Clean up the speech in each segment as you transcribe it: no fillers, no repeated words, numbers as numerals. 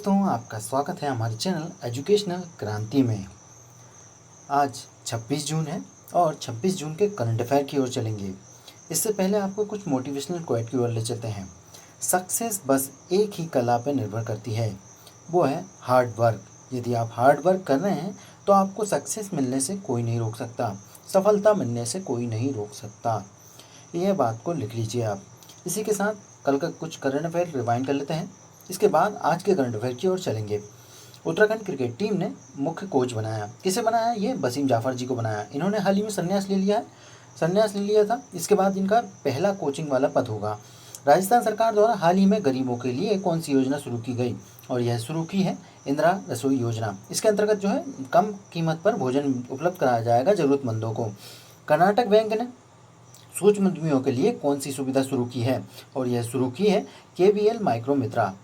दोस्तों, आपका स्वागत है हमारे चैनल एजुकेशनल क्रांति में। आज 26 जून है और 26 जून के करंट अफेयर की ओर चलेंगे। इससे पहले आपको कुछ मोटिवेशनल क्वाइट की ओर ले चलते हैं। सक्सेस बस एक ही कला पर निर्भर करती है, वो है हार्ड वर्क। यदि आप हार्ड वर्क कर रहे हैं तो आपको सक्सेस मिलने से कोई नहीं रोक सकता, सफलता मिलने से कोई नहीं रोक सकता। यह बात को लिख लीजिए आप। इसी के साथ कल का कुछ करंट अफेयर रिवाइंड कर लेते हैं। इसके बाद आज के करंट अफेयर की ओर चलेंगे। उत्तराखंड क्रिकेट टीम ने मुख्य कोच बनाया। किसे बनाया? ये वसीम जाफर जी को बनाया। इन्होंने हाल ही में संन्यास ले लिया था। इसके बाद इनका पहला कोचिंग वाला पद होगा। राजस्थान सरकार द्वारा हाल ही में गरीबों के लिए कौन सी योजना शुरू की गई? और यह शुरू की है इंदिरा रसोई योजना। इसके अंतर्गत जो है कम कीमत पर भोजन उपलब्ध कराया जाएगा ज़रूरतमंदों को। कर्नाटक बैंक ने सूक्ष्म उद्यमियों के लिए कौन सी सुविधा शुरू की है? और यह शुरू की है KVL micro Mitra.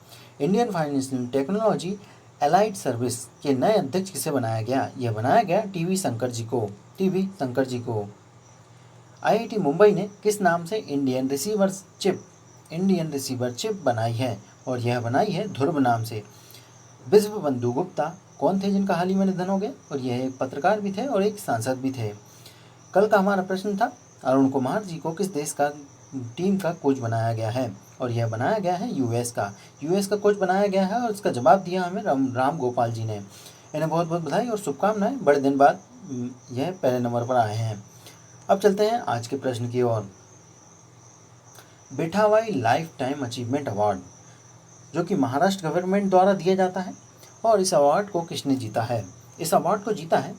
Indian financial technology allied service के नए अध्यक्ष किसे बनाया गया? यह बनाया गया टीवी शंकर जी को। IIT मुंबई ने किस नाम से इंडियन रिसीवर चिप बनाई है? और यह बनाई है ध्रुव नाम से। विश्व बंधु गुप्ता कौन थे जिनका हाल ही में निधन हो गया? और यह एक पत्रकार भी थे और एक सांसद भी थे। कल का हमारा प्रश्न था, अरुण कुमार जी को किस देश का टीम का कोच बनाया गया है? और यह बनाया गया है यूएस का कोच बनाया गया है। और इसका जवाब दिया हमें राम गोपाल जी ने। इन्हें बहुत बहुत बधाई और शुभकामनाएं। बड़े दिन बाद यह पहले नंबर पर आए हैं। अब चलते हैं आज के प्रश्न की ओर। बिठावाई लाइफ टाइम अचीवमेंट अवार्ड, जो कि महाराष्ट्र गवर्नमेंट द्वारा दिया जाता है, और इस अवार्ड को किसने जीता है? इस अवार्ड को जीता है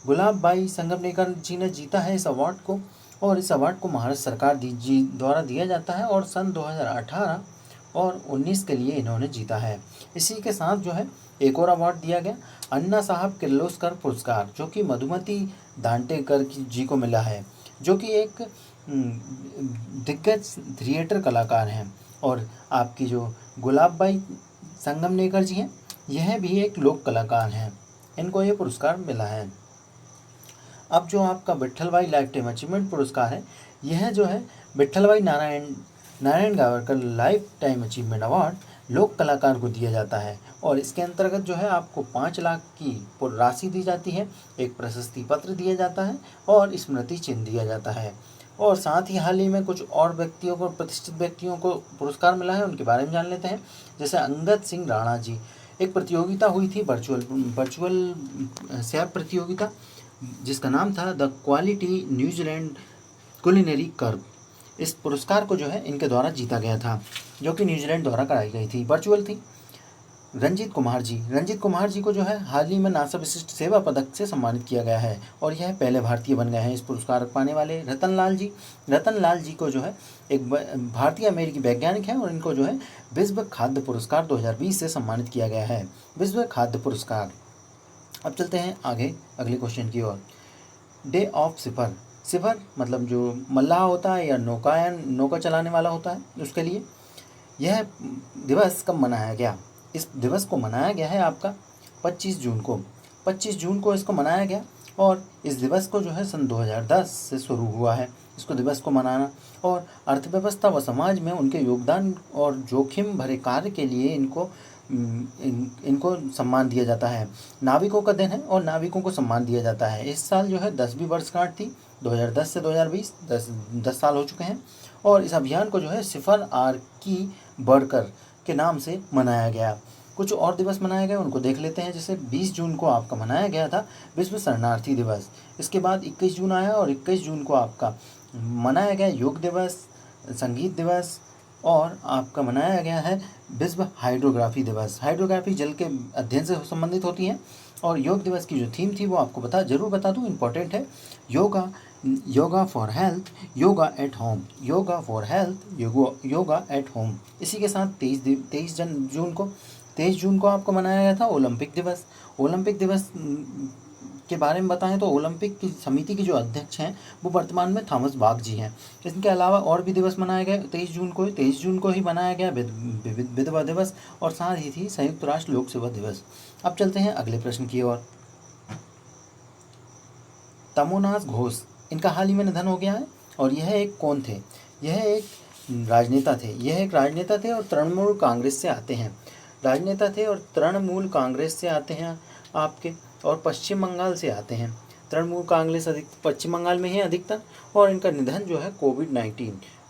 गुलाबबाई संगमनेकर जी ने जीता है इस अवार्ड को। और इस अवार्ड को महाराष्ट्र सरकार जी द्वारा दिया जाता है और सन 2018 और 19 के लिए इन्होंने जीता है। इसी के साथ जो है एक और अवार्ड दिया गया, अन्ना साहब किर्लोस्कर पुरस्कार, जो कि मधुमती दांटेकर जी को मिला है, जो कि एक दिग्गज थिएटर कलाकार हैं। और आपकी जो गुलाबबाई संगमनेकर जी हैं, यह भी एक लोक कलाकार हैं। इनको ये पुरस्कार मिला है। अब जो आपका विट्ठलभाई लाइफ टाइम अचीवमेंट पुरस्कार है, यह जो है Vitthalbhai Narayan Gavarkar lifetime achievement award लोक कलाकार को दिया जाता है। और इसके अंतर्गत जो है आपको 5 लाख की राशि दी जाती है, एक प्रशस्ति पत्र दिया जाता है और स्मृति चिन्ह दिया जाता है। और साथ ही हाल ही में कुछ और प्रतिष्ठित व्यक्तियों को पुरस्कार मिला है, उनके बारे में जान लेते हैं। जैसे अंगद सिंह राणा जी, एक प्रतियोगिता हुई थी वर्चुअल सैप प्रतियोगिता, जिसका नाम था the quality New Zealand culinary curve. इस पुरस्कार को जो है इनके द्वारा जीता गया था, जो कि न्यूजीलैंड द्वारा कराई गई थी, वर्चुअल थी। रंजीत कुमार जी को जो है हाल ही में नासा विशिष्ट सेवा पदक से सम्मानित किया गया है, और यह पहले भारतीय बन गए हैं इस पुरस्कार पाने वाले। रतन लाल जी को जो है एक भारतीय अमेरिकी वैज्ञानिक हैं, और इनको जो है विश्व खाद्य पुरस्कार 2020 से सम्मानित किया गया है, विश्व खाद्य पुरस्कार। अब चलते हैं आगे अगले क्वेश्चन की ओर। डे ऑफ सिफर मतलब जो मल्लाह होता है या नौका चलाने वाला होता है, उसके लिए यह दिवस कब मनाया गया? इस दिवस को मनाया गया है आपका 25 जून को इसको मनाया गया। और इस दिवस को जो है सन 2010 से शुरू हुआ है इसको दिवस को मनाना। और अर्थव्यवस्था व समाज में उनके योगदान और जोखिम भरे कार्य के लिए इनको सम्मान दिया जाता है। नाविकों का दिन है और नाविकों को सम्मान दिया जाता है। इस साल जो है 10वीं वर्षगांठ थी, 2010 से 2020 10 साल हो चुके हैं। और इस अभियान को जो है सिफर आर की बढ़कर के नाम से मनाया गया। कुछ और दिवस मनाए गए, उनको देख लेते हैं। जैसे 20 जून को आपका मनाया गया था विश्व शरणार्थी दिवस। इसके बाद 21 जून आया और 21 जून को आपका मनाया गया योग दिवस, संगीत दिवस, और आपका मनाया गया है विश्व हाइड्रोग्राफी दिवस। हाइड्रोग्राफी जल के अध्ययन से संबंधित होती है। और योग दिवस की जो थीम थी वो आपको जरूर बता दूं, इम्पोर्टेंट है। Yoga for health, yoga at home, yoga for health, yoga at home. इसी के साथ 23 जून को आपको मनाया गया था ओलंपिक दिवस के बारे में बताएं तो ओलंपिक की समिति के जो अध्यक्ष हैं वो वर्तमान में थॉमस बाक जी हैं। इनके अलावा और भी दिवस मनाए गए। 23 जून को ही मनाया गया विधवा दिवस, और साथ ही थी संयुक्त राष्ट्र लोक सेवा दिवस। अब चलते हैं अगले प्रश्न की ओर। तमोनास घोष, इनका हाल ही में निधन हो गया है। और यह एक कौन थे? यह एक राजनेता थे। यह एक राजनेता थे और तृणमूल कांग्रेस से आते हैं। राजनेता थे और तृणमूल कांग्रेस से आते हैं आपके, और पश्चिम बंगाल से आते हैं। तृणमूल कांग्रेस अधिक पश्चिम बंगाल में ही अधिकतर, और इनका निधन जो है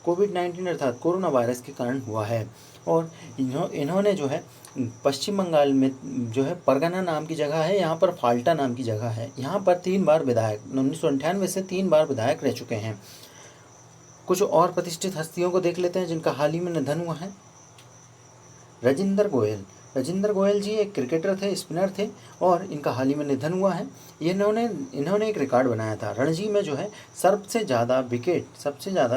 कोविड-19 अर्थात कोरोना वायरस के कारण हुआ है। और इन्होंने जो है पश्चिम बंगाल में जो है परगना नाम की जगह है, यहाँ पर फाल्टा नाम की जगह है, यहाँ पर 3 बार विधायक 1998 से 3 बार विधायक रह चुके हैं। कुछ और प्रतिष्ठित हस्तियों को देख लेते हैं जिनका हाल ही में निधन हुआ है। राजेंद्र गोयल जी एक क्रिकेटर थे, स्पिनर थे, और इनका हाल ही में निधन हुआ है। इन्होंने एक रिकॉर्ड बनाया था रणजी में जो है सबसे ज़्यादा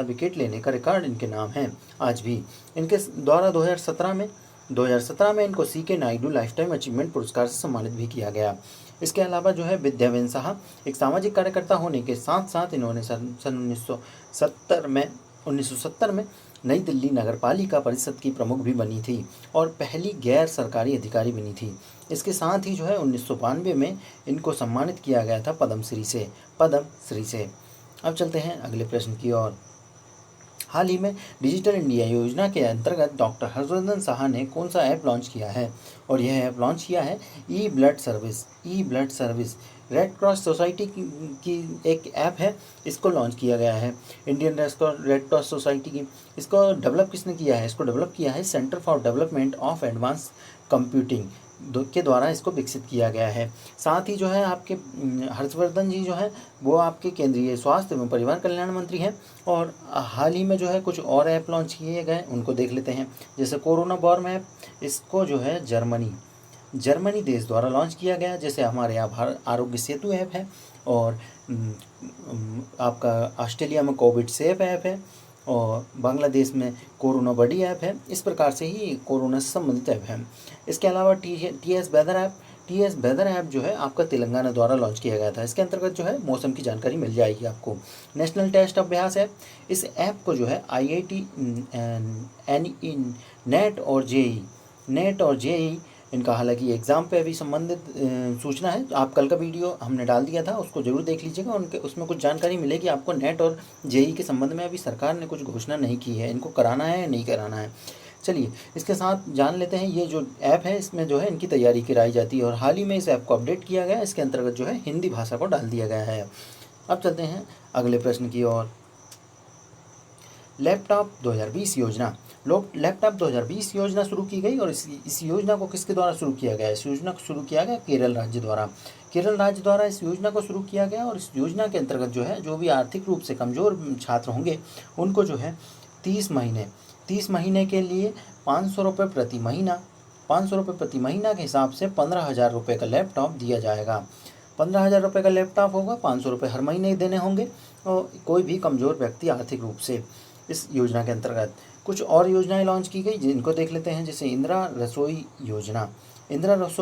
विकेट लेने का रिकॉर्ड इनके नाम है आज भी। इनके द्वारा 2017 में इनको CK नायडू लाइफटाइम अचीवमेंट पुरस्कार से सम्मानित भी किया गया। इसके अलावा जो है विद्यावेन साहा एक सामाजिक कार्यकर्ता होने के साथ साथ इन्होंने सन 1970 में नई दिल्ली नगरपालिका परिषद की प्रमुख भी बनी थी और पहली गैर सरकारी अधिकारी बनी थी। इसके साथ ही जो है 1992 में इनको सम्मानित किया गया था पद्मश्री से। अब चलते हैं अगले प्रश्न की ओर। हाल ही में डिजिटल इंडिया योजना के अंतर्गत डॉक्टर हर्षवर्धन साहा ने कौन सा ऐप लॉन्च किया है? और यह ऐप लॉन्च किया है e blood service. Red Cross Society की एक ऐप है, इसको लॉन्च किया गया है। इंडियन रेड क्रॉस सोसाइटी की इसको डेवलप किसने किया है? इसको डेवलप किया है centre for development of advance computing के द्वारा इसको विकसित किया गया है। साथ ही जो है आपके हर्षवर्धन जी जो है वो आपके केंद्रीय स्वास्थ्य एवं परिवार कल्याण मंत्री हैं, और हाल ही में जो है कुछ और ऐप लॉन्च किए गए, उनको देख लेते हैं। जैसे कोरोना वॉर ऐप, इसको जो है जर्मनी देश द्वारा लॉन्च किया गया। जैसे हमारे यहाँ आरोग्य सेतु ऐप है, और आपका ऑस्ट्रेलिया में कोविड सेफ ऐप है, और बांग्लादेश में कोरोना बडी ऐप है। इस प्रकार से ही कोरोना से संबंधित ऐप है। इसके अलावा टीएस वेदर ऐप जो है आपका तेलंगाना द्वारा लॉन्च किया गया था। इसके अंतर्गत जो है मौसम की जानकारी मिल जाएगी आपको। नेशनल टेस्ट अभ्यास ऐप, इस ऐप को जो है IIT नेट और जेई इनका हालांकि एग्ज़ाम पे अभी संबंधित सूचना है, तो आप कल का वीडियो हमने डाल दिया था, उसको ज़रूर देख लीजिएगा। उसमें कुछ जानकारी मिलेगी आपको। नेट और जेई के संबंध में अभी सरकार ने कुछ घोषणा नहीं की है, इनको कराना है या नहीं कराना है। चलिए इसके साथ जान लेते हैं ये जो ऐप है इसमें जो है इनकी तैयारी कराई जाती है, और हाल ही में इस ऐप को अपडेट किया गया है। इसके अंतर्गत जो है हिंदी भाषा को डाल दिया गया है। अब चलते हैं अगले प्रश्न की ओर। लैपटॉप 2020 योजना लैपटॉप 2020 योजना शुरू की गई, और इस योजना को किसके द्वारा शुरू किया गया? इस योजना को शुरू किया गया केरल राज्य द्वारा इस योजना को शुरू किया गया। और इस योजना के अंतर्गत जो है जो भी आर्थिक रूप से कमज़ोर छात्र होंगे उनको जो है 30 महीने के लिए 500 रुपये प्रति महीना के हिसाब से 15,000 रुपये का लैपटॉप दिया जाएगा। 15,000 रुपये का लैपटॉप होगा, 500 रुपये हर महीने देने होंगे, और कोई भी कमज़ोर व्यक्ति आर्थिक रूप से। इस योजना के अंतर्गत कुछ और योजनाएं लॉन्च की गई जिनको देख लेते हैं। जैसे इंदिरा रसोई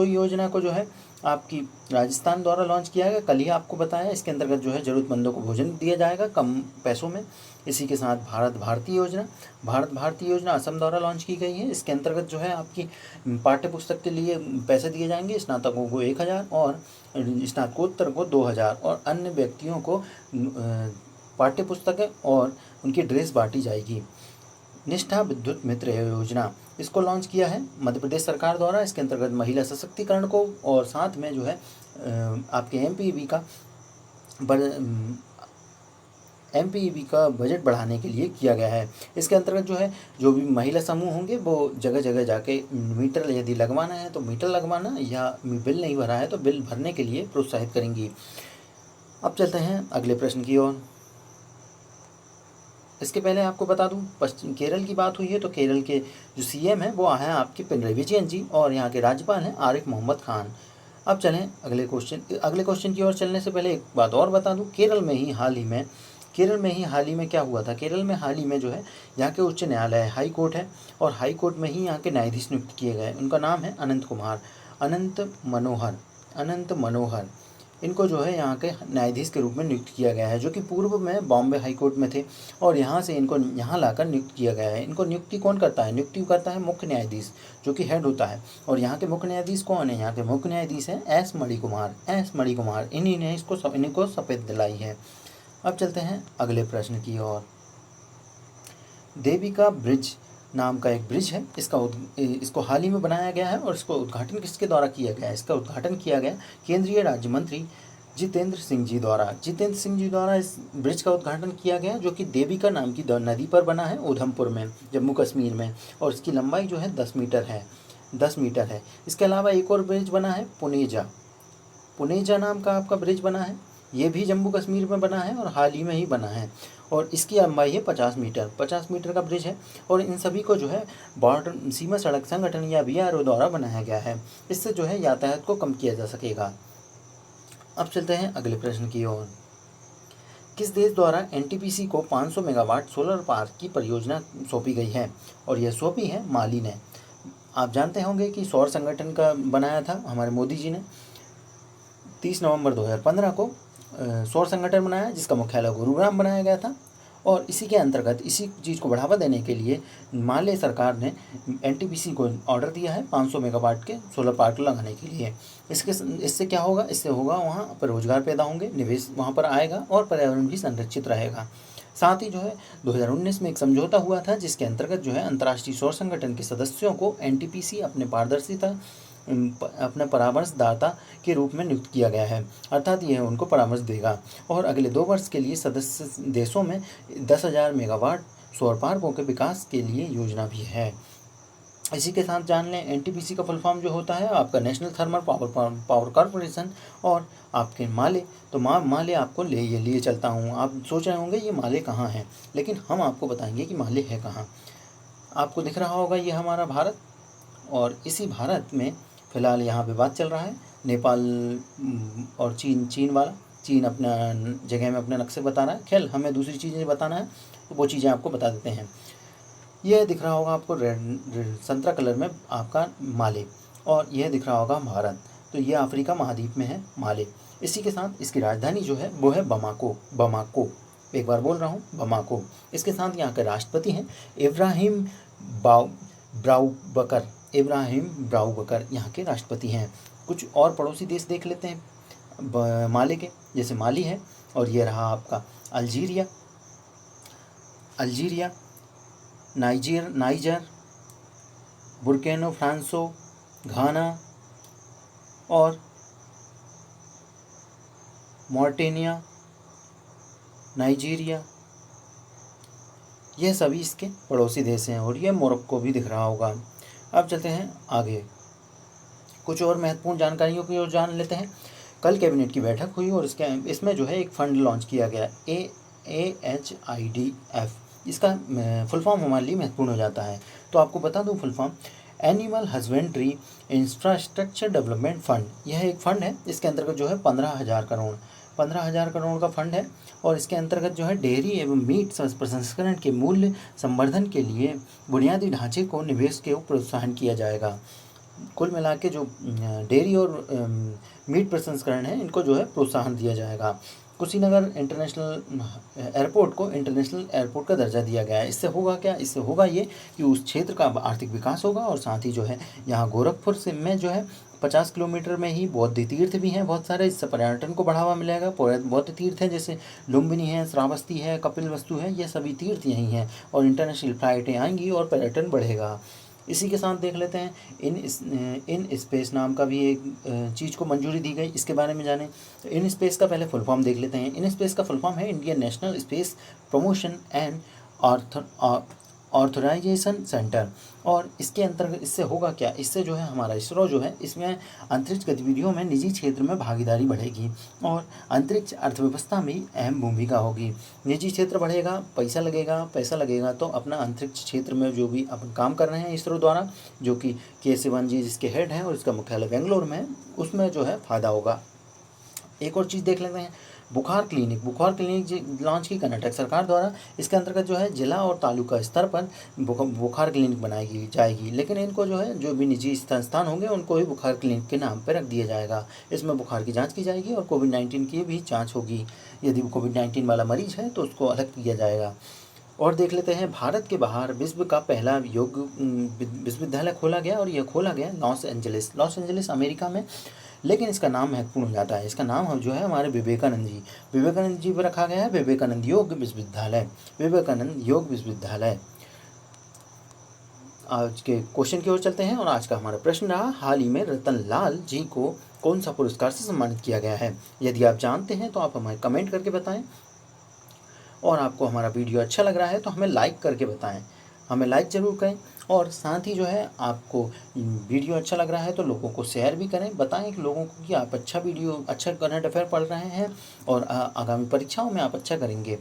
योजना को जो है आपकी राजस्थान द्वारा लॉन्च किया गया, कल ही आपको बताया। इसके अंतर्गत जो है ज़रूरतमंदों को भोजन दिया जाएगा कम पैसों में। इसी के साथ भारत भारती योजना असम द्वारा लॉन्च की गई है। इसके अंतर्गत जो है आपकी पाठ्य पुस्तक के लिए पैसे दिए जाएंगे। स्नातकों को 1,000 और स्नातकोत्तर को 2,000, और अन्य व्यक्तियों को पाठ्य पुस्तकें और उनकी ड्रेस बांटी जाएगी। निष्ठा विद्युत मित्र योजना, इसको लॉन्च किया है मध्य प्रदेश सरकार द्वारा। इसके अंतर्गत महिला सशक्तिकरण को, और साथ में जो है आपके MPEB का बजट बढ़ाने के लिए किया गया है। इसके अंतर्गत जो है जो भी महिला समूह होंगे वो जगह जगह जाके मीटर यदि लगवाना है तो मीटर लगवाना, या बिल नहीं भरा है तो बिल भरने के लिए प्रोत्साहित करेंगी। अब चलते हैं अगले प्रश्न की ओर। इसके पहले आपको बता दूं, केरल की बात हुई है तो केरल के जो CM हैं वो हैं आपके पिनराई विजयन जी, और यहाँ के राज्यपाल हैं आरिफ मोहम्मद खान। अब चलें अगले क्वेश्चन की ओर चलने से पहले एक बात और बता दूं, केरल में ही हाल ही में क्या हुआ था। केरल में हाल ही में जो है यहाँ के उच्च न्यायालय हाई कोर्ट है, और हाई कोर्ट में ही यहाँ के न्यायाधीश नियुक्त किए गए। उनका नाम है अनंत मनोहर। इनको जो है यहाँ के न्यायाधीश के रूप में नियुक्त किया गया है, जो कि पूर्व में बॉम्बे हाई कोर्ट में थे, और यहाँ से इनको यहाँ लाकर नियुक्त किया गया है। इनको नियुक्ति कौन करता है? नियुक्ति करता है मुख्य न्यायाधीश, जो कि हेड होता है। और यहाँ के मुख्य न्यायाधीश कौन है? यहाँ के मुख्य न्यायाधीश हैं एस मणिकुमार। इन्हीं ने इनको शपथ दिलाई है। अब चलते हैं अगले प्रश्न की ओर। देविका ब्रिज नाम का एक ब्रिज है। इसको हाल ही में बनाया गया है और इसको उद्घाटन किसके द्वारा किया गया है? इसका उद्घाटन किया गया केंद्रीय राज्य मंत्री जितेंद्र सिंह जी द्वारा इस ब्रिज का उद्घाटन किया गया, जो कि देविका नाम की नदी पर बना है उधमपुर में, जम्मू कश्मीर में, और इसकी लंबाई जो है 10 मीटर है। इसके अलावा एक और ब्रिज बना है पुनेजा नाम का आपका ब्रिज बना है, ये भी जम्मू कश्मीर में बना है और हाल ही में ही बना है, और इसकी लंबाई है 50 मीटर का ब्रिज है। और इन सभी को जो है बॉर्डर सीमा सड़क संगठन या BRO द्वारा बनाया गया है। इससे जो है यातायात को कम किया जा सकेगा। अब चलते हैं अगले प्रश्न की ओर। किस देश द्वारा NTPC को 500 मेगावाट सोलर पार्क की परियोजना सौंपी गई है? और यह सौंपी है माली ने। आप जानते होंगे कि सौर संगठन का बनाया था हमारे मोदी जी ने 30 नवंबर 2015 को सौर संगठन बनाया, जिसका मुख्यालय गुरुग्राम बनाया गया था। और इसी के अंतर्गत इसी चीज़ को बढ़ावा देने के लिए माले सरकार ने NTPC को ऑर्डर दिया है 500 मेगावाट के सोलर पार्क लगाने के लिए। इससे क्या होगा? इससे होगा वहाँ पर रोजगार पैदा होंगे, निवेश वहाँ पर आएगा और पर्यावरण भी संरक्षित रहेगा। साथ ही जो है 2019 में एक समझौता हुआ था, जिसके अंतर्गत जो है अंतर्राष्ट्रीय सौर संगठन के सदस्यों को NTPC अपने परामर्शदाता के रूप में नियुक्त किया गया है, अर्थात यह उनको परामर्श देगा। और अगले 2 वर्ष के लिए सदस्य देशों में 10,000 मेगावाट सौर पार्कों के विकास के लिए योजना भी है। इसी के साथ जान लें NTPC का फुल फॉर्म जो होता है आपका नेशनल थर्मल पावर कॉरपोरेशन। और आपके माले, तो माले आपको लिए चलता हूँ। आप सोच रहे होंगे ये माले कहाँ है, लेकिन हम आपको बताएंगे कि माले है कहाँ। आपको दिख रहा होगा ये हमारा भारत, और इसी भारत में फ़िलहाल यहाँ विवाद चल रहा है नेपाल और चीन अपना जगह में अपने नक्शे बता रहा है। खैर हमें दूसरी चीज़ें बताना है, तो वो चीज़ें आपको बता देते हैं। यह दिख रहा होगा आपको रेड संतरा कलर में आपका माले, और यह दिख रहा होगा भारत। तो ये अफ्रीका महाद्वीप में है माले। इसी के साथ इसकी राजधानी जो है वो है बमाको। एक बार बोल रहा हूँ, बमाको। इसके साथ यहाँ के राष्ट्रपति हैं इब्राहिम ब्राउबकर यहाँ के राष्ट्रपति हैं। कुछ और पड़ोसी देश देख लेते हैं माले के, जैसे माली है, और ये रहा आपका अल्जीरिया, नाइजर, बुर्किना फासो, घाना और मॉरिटानिया, नाइजीरिया, यह सभी इसके पड़ोसी देश हैं। और ये मोरक्को भी दिख रहा होगा। अब चलते हैं आगे, कुछ और महत्वपूर्ण जानकारियों की ओर जान लेते हैं। कल कैबिनेट की बैठक हुई और इसमें जो है एक फ़ंड लॉन्च किया गया, AHIDF। इसका फुल फॉर्म हमारे लिए महत्वपूर्ण हो जाता है, तो आपको बता दूं full form animal husbandry infrastructure development fund. यह एक फ़ंड है, इसके अंतर्गत जो है 15,000 करोड़ का फंड है। और इसके अंतर्गत जो है डेयरी एवं मीट प्रसंस्करण के मूल्य संवर्धन के लिए बुनियादी ढांचे को निवेश के प्रोत्साहन किया जाएगा। कुल मिला के जो डेयरी और मीट प्रसंस्करण है, इनको जो है प्रोत्साहन दिया जाएगा। कुशीनगर इंटरनेशनल एयरपोर्ट को इंटरनेशनल एयरपोर्ट का दर्जा दिया गया है। इससे होगा क्या? इससे होगा ये कि उस क्षेत्र का आर्थिक विकास होगा, और साथ ही जो है यहाँ गोरखपुर से में जो है 50 किलोमीटर में ही बौद्ध तीर्थ भी हैं बहुत सारे। इससे पर्यटन को बढ़ावा मिलेगा। बौद्ध तीर्थ हैं जैसे लुम्बिनी है, श्रावस्ती है, कपिलवस्तु है, ये सभी तीर्थ यहीं हैं, और इंटरनेशनल फ्लाइटें आएंगी और पर्यटन बढ़ेगा। इसी के साथ देख लेते हैं इन स्पेस नाम का भी एक चीज़ को मंजूरी दी गई, इसके बारे में जानें। तो इन स्पेस का पहले फुल फॉर्म देख लेते हैं। इन स्पेस का फुल फॉर्म है Indian National Space Promotion and Authorization Centre. और इसके अंतर्गत इससे होगा क्या? इससे जो है हमारा इसरो जो है, इसमें अंतरिक्ष गतिविधियों में निजी क्षेत्र में भागीदारी बढ़ेगी और अंतरिक्ष अर्थव्यवस्था में अहम भूमिका होगी। निजी क्षेत्र बढ़ेगा, पैसा लगेगा तो अपना अंतरिक्ष क्षेत्र में जो भी अपन काम कर रहे हैं इसरो द्वारा, जो कि K. Sivan जी जिसके हेड हैं और इसका मुख्यालय बेंगलोर में है, उसमें जो है फ़ायदा होगा। एक और चीज़ देख लेते हैं, बुखार क्लिनिक लॉन्च की कर्नाटक सरकार द्वारा। इसके अंतर्गत जो है जिला और तालुका स्तर पर बुखार क्लिनिक बनाई जाएगी, लेकिन इनको जो है जो भी निजी संस्थान होंगे उनको ही बुखार क्लिनिक के नाम पर रख दिया जाएगा। इसमें बुखार की जांच की जाएगी और कोविड-19 की भी जांच होगी। यदि कोविड-19 वाला मरीज है तो उसको अलग किया जाएगा। और देख लेते हैं, भारत के बाहर विश्व का पहला योग विश्वविद्यालय खोला गया, और यह खोला गया लॉस एंजलिस अमेरिका में। लेकिन इसका नाम महत्वपूर्ण हो जाता है। इसका नाम जो है हमारे विवेकानंद जी पर रखा गया है, विवेकानंद योग विश्वविद्यालय। आज के क्वेश्चन की ओर चलते हैं और आज का हमारा प्रश्न रहा, हाल ही में रतन लाल जी को कौन सा पुरस्कार से सम्मानित किया गया है? यदि आप जानते हैं तो आप हमें कमेंट करके बताएं और आपको हमारा वीडियो अच्छा लग रहा है तो हमें लाइक करके बताएं, हमें लाइक ज़रूर करें और साथ ही जो है आपको वीडियो अच्छा लग रहा है तो लोगों को शेयर भी करें, बताएं कि लोगों को कि आप अच्छा करंट अफेयर पढ़ रहे हैं और आगामी परीक्षाओं में आप अच्छा करेंगे।